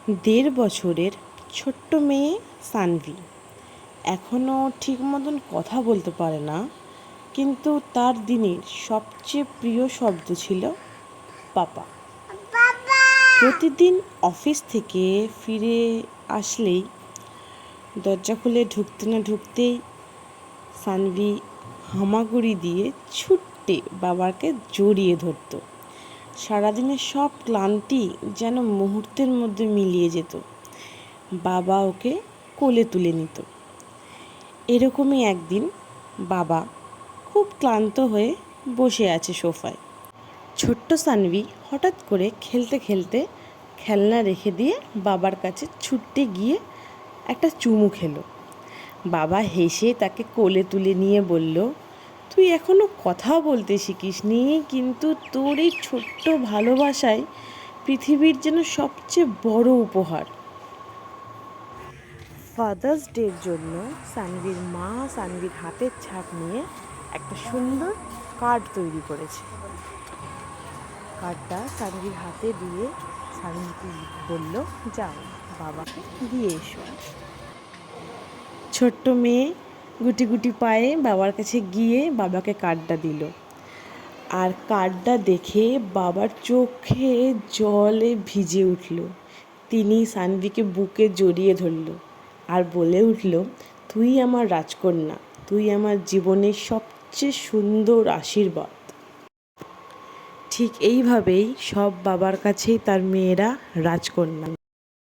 1.5 বছরের ছোট্ট মেয়ে সানভি এখনও ঠিক মতন কথা বলতে পারে না, কিন্তু তার দিনের সবচেয়ে প্রিয় শব্দ ছিল পাপা। প্রতিদিন অফিস থেকে ফিরে আসলেই দরজা খুলে ঢুকতে না ঢুকতেই সানভি হামাগুড়ি দিয়ে ছুট্টে বাবাকে জড়িয়ে ধরত। সারাদিনের সব ক্লান্তি যেন মুহূর্তের মধ্যে মিলিয়ে যেত। বাবা ওকে কোলে তুলে নিত। এরকমই একদিন বাবা খুব ক্লান্ত হয়ে বসে আছে সোফায়। ছোট্ট সানভি হঠাৎ করে খেলতে খেলতে খেলনা রেখে দিয়ে বাবার কাছে ছুটতে গিয়ে একটা চুমু খেলো। বাবা হেসে তাকে কোলে তুলে নিয়ে বলল, তুই এখনো কথাও বলতে শিখিসনি, কিন্তু তোর এই ছোট্ট ভালোবাসাই পৃথিবীর যেন সবচেয়ে বড় উপহার। ফাদার্স ডের জন্য সানভির মা সানভির হাতের ছাপ নিয়ে একটা সুন্দর কার্ড তৈরি করেছে। কার্ডটা সানভির হাতে দিয়ে সানভিকে বলল, যাও বাবাকে দিয়ে এসো। ছোট্ট মেয়ে গুটি গুটি পায়ে বাবার কাছে গিয়ে বাবাকে কার্ডটা দিল। আর কার্ডটা দেখে বাবার চোখে জলে ভিজে উঠল। তিনি সানভিকে বুকে জড়িয়ে ধরল আর বলে উঠল, তুই আমার রাজকন্যা, তুই আমার জীবনের সবচেয়ে সুন্দর আশীর্বাদ। ঠিক এইভাবেই সব বাবার কাছেই তার মেয়েরা রাজকন্যা।